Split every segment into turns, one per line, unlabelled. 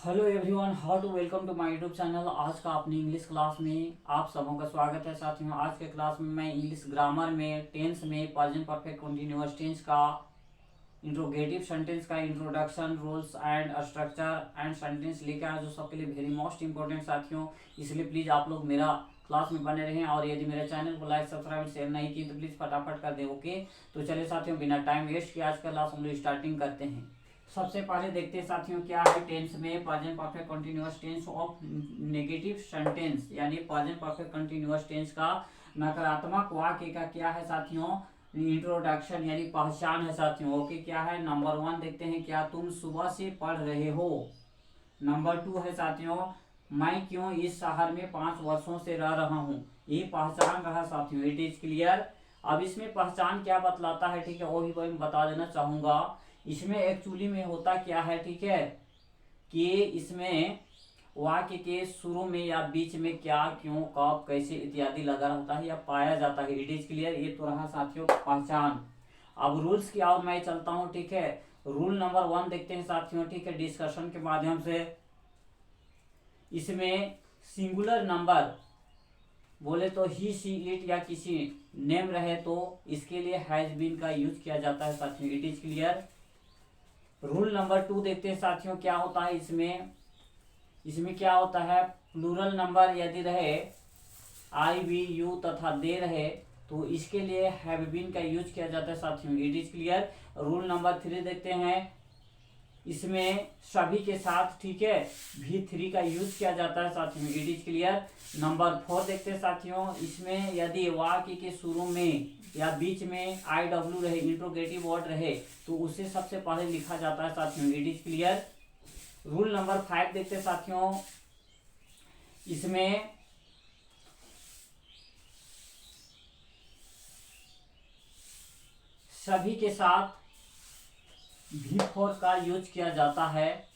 Hello everyone, how to welcome to my YouTube channel. आज का अपनी इंग्लिश क्लास में आप सबों का स्वागत है। साथियों, आज के क्लास में मैं इंग्लिश ग्रामर में टेंस में प्रेजेंट परफेक्ट कंटीन्यूअस टेंस का इंट्रोगेटिव सेंटेंस का introduction, rules and structure and sentence लेकर आया, जो सबके लिए वेरी मोस्ट इंपॉर्टेंट साथियों। इसलिए प्लीज़ आप लोग मेरा क्लास में बने रहें, और यदि मेरे चैनल को लाइक सब्सक्राइब शेयर नहीं की तो प्लीज़ फटाफट कर दें। ओके, तो चलिए साथियों, बिना टाइम वेस्ट किए आज का क्लास हम लोग स्टार्टिंग करते हैं। सबसे पहले देखते हैं साथियों क्या है टेंस में present perfect continuous tense of negative sentence, यानी प्रेजेंट परफेक्ट कंटीन्यूअस टेंस का नकारात्मक वाक्य का क्या है साथियों, इंट्रोडक्शन यानी पहचान है साथियों। ओके, क्या है नंबर 1 देखते हैं, क्या तुम सुबह से पढ़ रहे हो। नंबर 2 है साथियों, मैं क्यों इस शहर में 5 वर्षों से रह रहा हूँ। ये पहचान रहा साथियों, इट इज क्लियर। अब इसमें पहचान क्या बतलाता है, ठीक है, वो भी मैं बता देना चाहूंगा। इसमें एक्चुअली में होता क्या है, ठीक है, कि इसमें वाक्य के शुरू में या बीच में क्या, क्यों, कब, कैसे इत्यादि लगा रहता है या पाया जाता है। It is clear. ये तो रहा साथियों पहचान। अब रूल्स की ओर मैं चलता हूं, ठीक है। रूल नंबर 1 देखते हैं साथियों, ठीक है, डिस्कशन के माध्यम से। इसमें सिंगुलर नंबर बोले तो ही, शी, इट या किसी नेम रहे तो इसके लिए हैज बीन का यूज किया जाता है साथियों। It is clear. Rule number 2 देखते हैं साथियों, क्या होता है इसमें। इसमें क्या होता है, प्लूरल नंबर यदि रहे, आई, वी, यू तथा दे रहे, तो इसके लिए हैव बीन का यूज किया जाता है साथियों। It is clear. Rule number 3 देखते हैं, इसमें सभी के साथ, ठीक है, V3 का यूज किया जाता है साथियों। It is clear. नंबर 4 देखते हैं साथियों, इसमें यदि वाक्य के शुरू में या बीच में IW रहे, इंट्रोगेटिव वर्ड रहे, तो उसे सबसे पहले लिखा जाता है साथियों। It is clear. Rule number 5 देखते हैं साथियों, इसमें सभी के साथ V4 का यूज किया जाता है।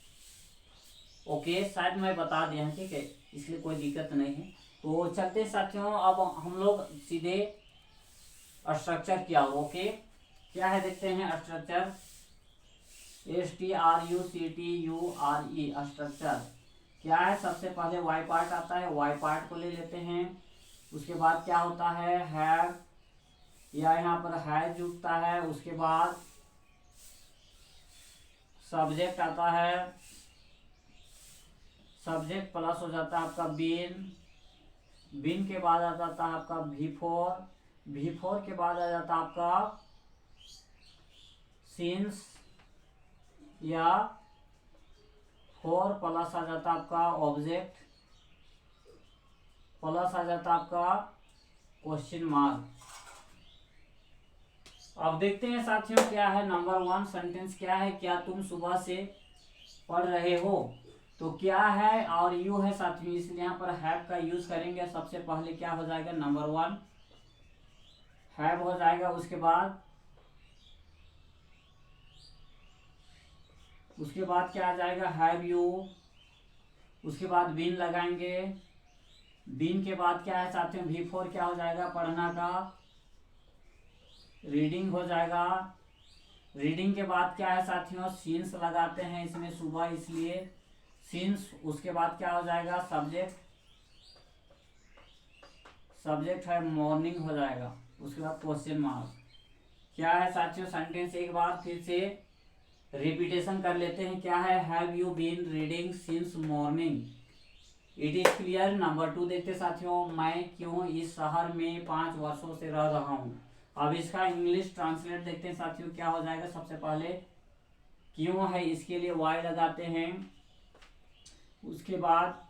ओके, शायद मैं बता दिया, ठीक है, इसलिए कोई दिक्कत नहीं है। तो चलते साथियों, अब हम लोग सीधे स्ट्रक्चर किया। ओके, क्या है देखते हैं स्ट्रक्चर। STRUCTURE स्ट्रक्चर क्या है। सबसे पहले वाई पार्ट आता है, वाई पार्ट को ले लेते हैं। उसके बाद क्या होता है, हैव या यहाँ पर हैज जुड़ता है। उसके बाद सब्जेक्ट आता है, सब्जेक्ट प्लस हो जाता है आपका बीन, बीन के बाद आ जाता है आपका V4, V4 के बाद आ जाता है आपका सिंस, या 4 प्लस आ जाता है आपका ऑब्जेक्ट, प्लस आ जाता है आपका क्वेश्चन मार्क। अब देखते हैं साथियों क्या है नंबर 1 सेंटेंस क्या है, क्या तुम सुबह से पढ़ रहे हो। तो क्या है और यू है साथियों, इसलिए यहाँ पर हैव का यूज करेंगे। सबसे पहले क्या हो जाएगा, नंबर 1 हैव हो जाएगा। उसके बाद क्या आ जाएगा, हैव यू। उसके बाद बीन लगाएंगे। बीन के बाद क्या है साथियों, V4 क्या हो जाएगा, पढ़ना का, रीडिंग हो जाएगा। रीडिंग के बाद क्या है साथियों, सीन्स लगाते हैं इसमें सुबह, इसलिए सीन्स। उसके बाद क्या हो जाएगा, सब्जेक्ट, सब्जेक्ट है मॉर्निंग हो जाएगा। उसके बाद क्वेश्चन मार्क। क्या है साथियों सेंटेंस, एक बार फिर से रिपीटेशन कर लेते हैं। क्या है, have you been reading since morning. It is clear. Number 2 देखते साथियों, मैं क्यों इस शहर में 5 वर्षों से रह रहा हूँ। अब इसका इंग्लिश ट्रांसलेट देखते हैं साथियों, क्या हो जाएगा। सबसे पहले क्यों है, इसके लिए वाई लगाते हैं। उसके बाद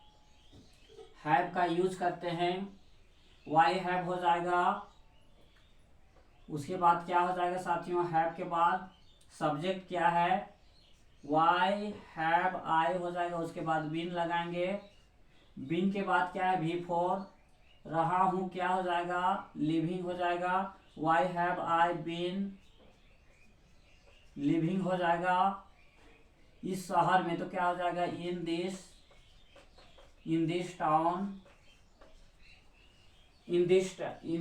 हैव का यूज करते हैं, वाई हैव हो जाएगा। उसके बाद क्या हो जाएगा साथियों, हैव के बाद सब्जेक्ट क्या है, वाई हैव आई हो जाएगा। उसके बाद बीन लगाएंगे। बीन के बाद क्या है, V4, रहा हूं क्या हो जाएगा, लिविंग हो जाएगा। Why have I been living हो जाएगा इस शहर में, तो क्या हो जाएगा, in this town, in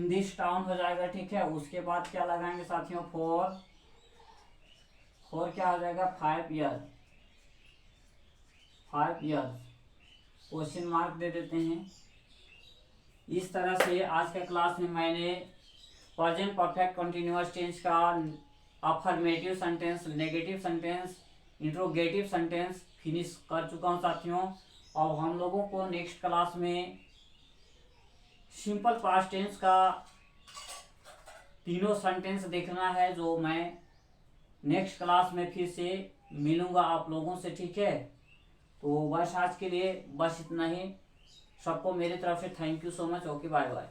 this town हो जाएगा, ठीक है। उसके बाद क्या लगाएंगे साथियों, 4 क्या हो जाएगा, 5 ईयर, 5 years क्वेश्चन मार्क दे देते हैं। इस तरह से आज के क्लास में मैंने प्रेजेंट परफेक्ट कंटिन्यूअस टेंस का affirmative sentence, negative sentence, interrogative sentence finish कर चुका हूँ साथियों। अब हम लोगों को नेक्स्ट क्लास में सिंपल पास्ट टेंस का तीनों सेंटेंस देखना है, जो मैं नेक्स्ट क्लास में फिर से मिलूंगा आप लोगों से, ठीक है। तो बस आज के लिए बस इतना ही। सबको मेरी तरफ से thank you so much. Okay, bye bye.